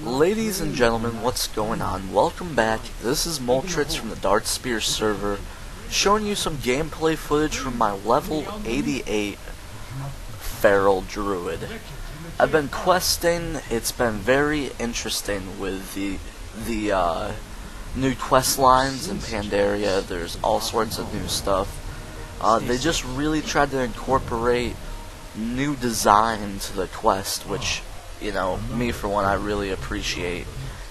Ladies and gentlemen, what's going on? Welcome back. This is Moltritz from the Darkspear server, showing you some gameplay footage from my level 88 Feral Druid. I've been questing. It's been very interesting with the new quest lines in Pandaria. There's all sorts of new stuff. They just really tried to incorporate new design to the quest, which, you know, me for one, I really appreciate.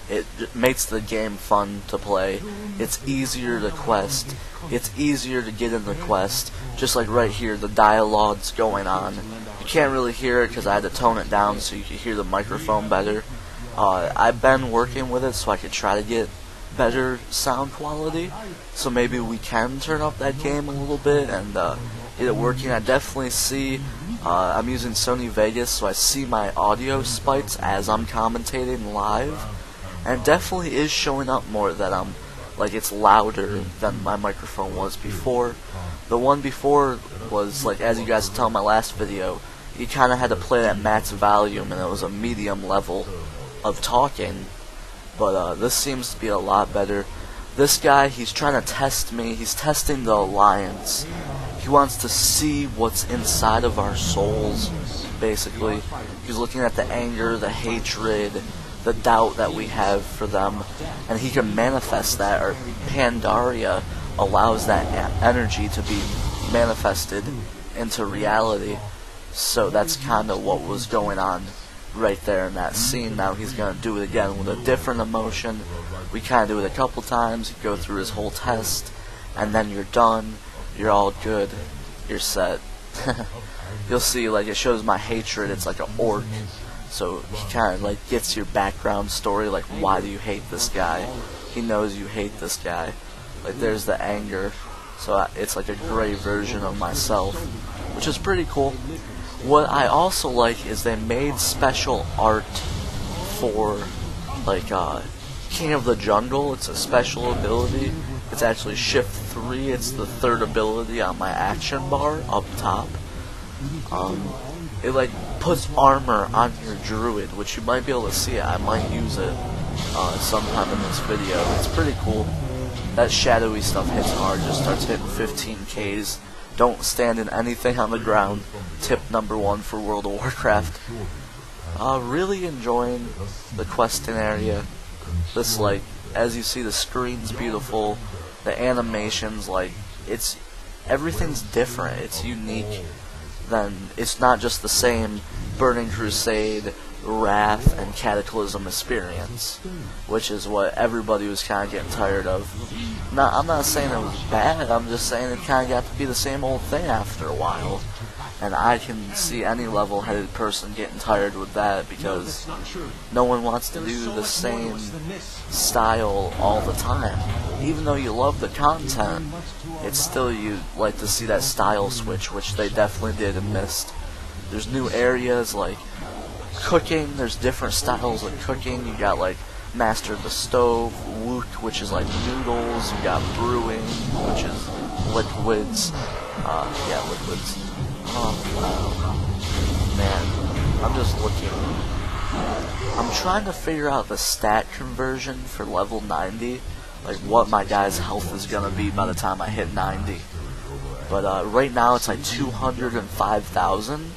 It makes the game fun to play. It's easier to quest. It's easier to get in the quest. Just like right here, the dialogue's going on. You can't really hear it because I had to tone it down so you could hear the microphone better. I've been working with it so I could try to get better sound quality. So maybe we can turn up that game a little bit and get it working. I definitely see. I'm using Sony Vegas, so I see my audio spikes as I'm commentating live, and it definitely is showing up more that it's louder than my microphone was before. The one before was, like, as you guys saw in my last video, you kind of had to play at max volume, and it was a medium level of talking, but this seems to be a lot better. This guy, he's trying to test me. He's testing the alliance. He wants to see what's inside of our souls, basically. He's looking at the anger, the hatred, the doubt that we have for them, and he can manifest that, or Pandaria allows that energy to be manifested into reality. So that's kind of what was going on right there in that scene. Now he's going to do it again with a different emotion. We kind of do it a couple times, you go through his whole test, and then you're done. You're all good. You're set. You'll see, like, it shows my hatred. It's like an orc. So he kind of, like, gets your background story, like, why do you hate this guy? He knows you hate this guy. Like, there's the anger. So it's like a gray version of myself, which is pretty cool. What I also like is they made special art for, like, King of the Jungle. It's a special ability. It's actually shift 3. It's the third ability on my action bar up top. It like puts armor on your druid, which you might be able to see it. I might use it sometime in this video. It's pretty cool. That shadowy stuff hits hard. Just starts hitting 15Ks. Don't stand in anything on the ground. Tip number 1 for World of Warcraft. Really enjoying the questing area. This, like, as you see, the screen's beautiful. The animations, like, everything's different. It's unique. It's not just the same Burning Crusade, Wrath, and Cataclysm experience, which is what everybody was kind of getting tired of. I'm not saying it was bad. I'm just saying it kind of got to be the same old thing after a while. And I can see any level-headed person getting tired with that because no one wants to do the same style all the time. Even though you love the content, it's still you like to see that style switch, which they definitely did and missed. There's new areas like cooking. There's different styles of cooking. You got like Master of the Stove, Wook, which is like noodles. You got brewing, which is liquids. Liquids. Man, I'm just looking. I'm trying to figure out the stat conversion for level 90, like what my guy's health is gonna be by the time I hit 90. But right now it's like 205,000.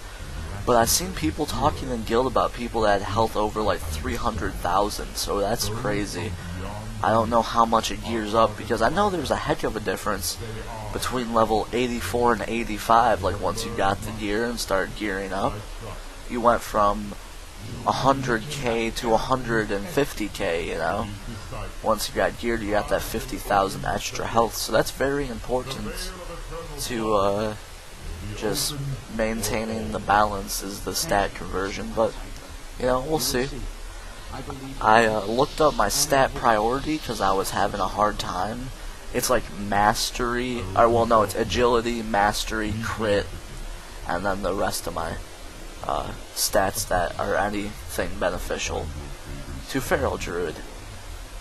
But I've seen people talking in guild about people that had health over like 300,000, so that's crazy. I don't know how much it gears up, because I know there's a heck of a difference between level 84 and 85, like once you got the gear and started gearing up. You went from 100k to 150k, you know? Once you got geared, you got that 50,000 extra health, so that's very important to, just maintaining the balance is the stat conversion, but, you know, we'll see. I looked up my stat priority because I was having a hard time. It's like mastery, it's agility, mastery, crit, and then the rest of my stats that are anything beneficial to Feral Druid.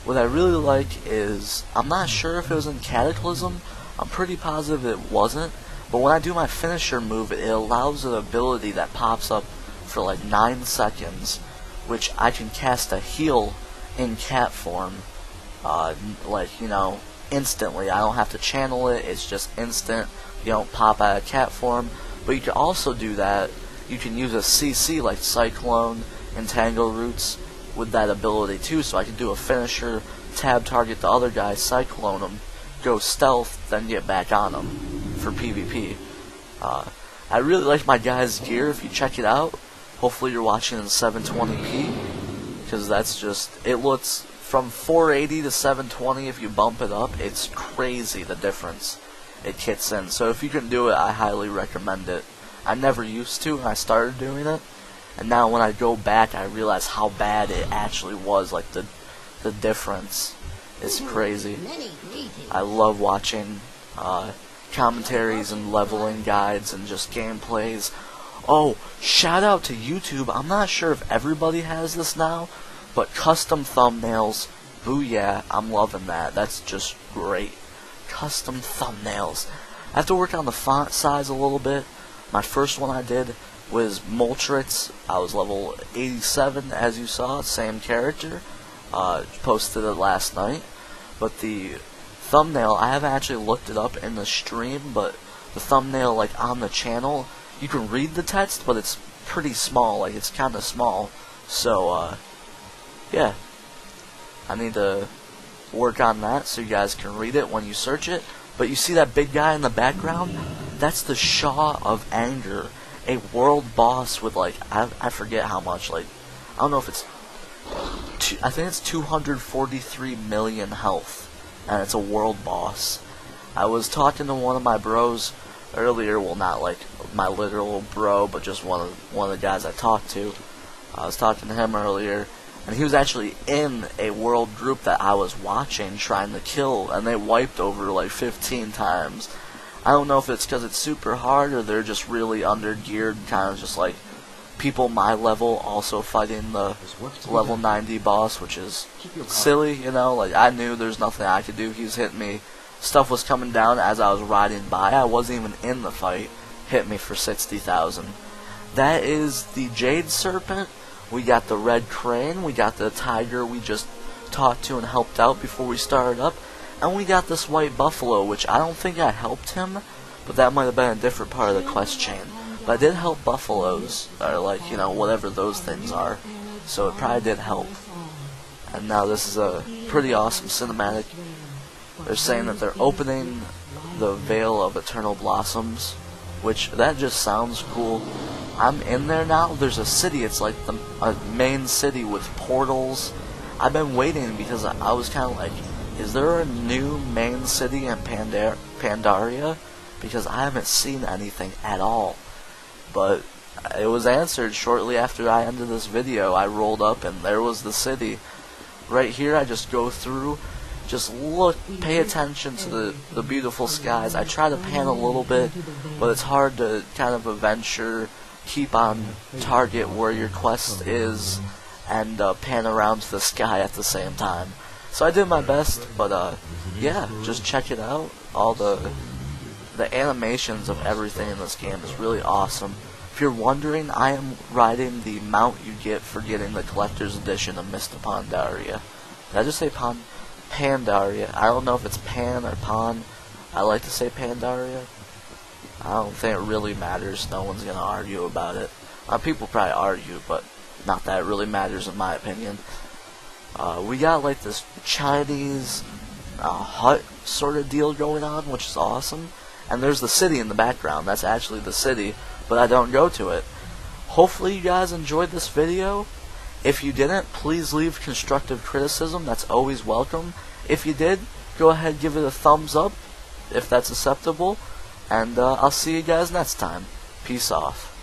What I really like is, I'm not sure if it was in Cataclysm, I'm pretty positive it wasn't, but when I do my finisher move, it allows an ability that pops up for like 9 seconds, which I can cast a heal in cat form, like, you know, instantly. I don't have to channel it, it's just instant. You don't pop out of cat form. But you can also do that. You can use a CC like Cyclone and Tango Roots with that ability too, so I can do a finisher, tab target the other guy, Cyclone him, go stealth, then get back on him for PvP. I really like my guy's gear. If you check it out, hopefully you're watching in 720p, because that's just, it looks from 480 to 720. If you bump it up, it's crazy the difference it kicks in. So if you can do it, I highly recommend it. I never used to, and I started doing it, and now when I go back, I realize how bad it actually was. Like the difference is crazy. I love watching commentaries and leveling guides and just gameplays. Oh, shout out to YouTube. I'm not sure if everybody has this now, but custom thumbnails, booyah, I'm loving that. That's just great. Custom thumbnails. I have to work on the font size a little bit. My first one I did was Moltritz. I was level 87, as you saw, same character. Posted it last night. But the thumbnail, I haven't actually looked it up in the stream, but the thumbnail, like, on the channel, you can read the text, but it's pretty small. Like, it's kind of small. So, yeah. I need to work on that so you guys can read it when you search it. But you see that big guy in the background? That's the Shaw of Anger, a world boss with, like, I forget how much, like, I don't know if it's, I think it's 243 million health, and it's a world boss. I was talking to one of my bros earlier, well, not like my literal bro, but just one of the guys I talked to. I was talking to him earlier, and he was actually in a world group that I was watching trying to kill, and they wiped over like 15 times. I don't know if it's because it's super hard or they're just really under-geared, kind of just like people my level also fighting the level 90 boss, which is silly, you know. Like, I knew there's nothing I could do. He's hitting me. Stuff was coming down as I was riding by. I wasn't even in the fight. Hit me for 60,000. That is the Jade Serpent. We got the Red Crane. We got the Tiger we just talked to and helped out before we started up. And we got this White Buffalo, which I don't think I helped him, but that might have been a different part of the quest chain. But I did help buffaloes, or like, you know, whatever those things are. So it probably did help. And now this is a pretty awesome cinematic. They're saying that they're opening the Veil of Eternal Blossoms, which, that just sounds cool. I'm in there now. There's a city. It's like a main city with portals. I've been waiting because I was kind of like, is there a new main city in Pandaria? Because I haven't seen anything at all. But it was answered shortly after I ended this video. I rolled up and there was the city. Right here, I just go through, just look, pay attention to the beautiful skies. I try to pan a little bit, but it's hard to kind of adventure, keep on target where your quest is, and pan around to the sky at the same time. So I did my best, but yeah, just check it out. All the animations of everything in this game is really awesome. If you're wondering, I am riding the mount you get for getting the collector's edition of Mr. Pandaria. Did I just say Pandaria? I don't know if it's Pan or Pon. I like to say Pandaria. I don't think it really matters. No one's gonna argue about it. People probably argue, but not that it really matters in my opinion. We got like this Chinese hut sort of deal going on, which is awesome. And there's the city in the background. That's actually the city, but I don't go to it. Hopefully you guys enjoyed this video. If you didn't, please leave constructive criticism. That's always welcome. If you did, go ahead, give it a thumbs up if that's acceptable. And I'll see you guys next time. Peace off.